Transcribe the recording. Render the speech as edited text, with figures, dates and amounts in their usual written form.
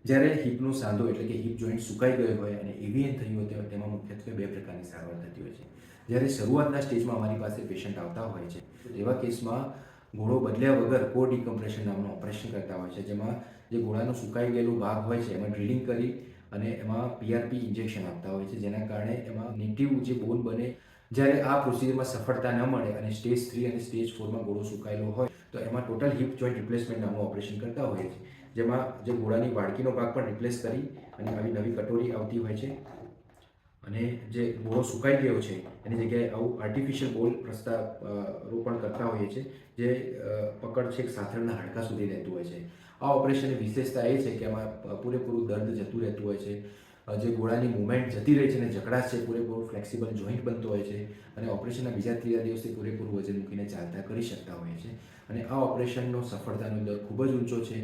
જ્યારે હિપનો સાંધો એટલે કે હિપ જોઈન્ટ સુકાઈ ગયો હોય અને એવિયન થયું હોય તેમાં મુખ્યત્વે 2 પ્રકારની સારવાર થતી હોય છે. જ્યારે શરૂઆતના સ્ટેજમાં અમારી પાસે પેશન્ટ આવતા હોય છે તો તેવા કેસમાં ગોળો બદલ્યા વગર કોર ડિકમ્પ્રેશન નામનું ઓપરેશન કરતા હોય છે, જેમાં જે ગોળાનો સુકાઈ ગયેલો ભાગ હોય છે એમાં ડ્રિલિંગ કરી અને એમાં PRP ઇન્જેક્શન આપતા હોય છે, જેના કારણે એમાં નેટિવ જે બોન બને. જ્યારે આ પ્રોસિજરમાં સફળતા ન મળે અને સ્ટેજ 3 અને સ્ટેજ 4માં ગોળો સુકાયેલો હોય તો એમાં ટોટલ હિપ જોઈન્ટ રિપ્લેસમેન્ટ નામનું ઓપરેશન કરતા હોઈએ છીએ, જેમાં જે ગોળાની વાડકીનો ભાગ પણ રિપ્લેસ કરી અને આવી નવી કટોરી આવતી હોય છે અને જે ગોળો સુકાઈ ગયો છે એની જગ્યાએ આવું આર્ટિફિશિયલ બોલ રોપણ કરતા હોઈએ છીએ, જે પકડ છેક સાથળના હાડકાં સુધી રહેતું હોય છે. આ ઓપરેશનની વિશેષતા એ છે કે એમાં પૂરેપૂરું દર્દ જતું રહેતું હોય છે, જે ગોળાની મૂવમેન્ટ જતી રહે છે અને જકડાશ છે પૂરેપૂરું ફ્લેક્સિબલ જોઈન્ટ બનતો હોય છે અને ઓપરેશનના બીજા 3 દિવસથી પૂરેપૂરું વજન મૂકીને ચાલતા કરી શકતા હોઈએ છીએ. અને આ ઓપરેશનનો સફળતાનો દર ખૂબ જ ઊંચો છે.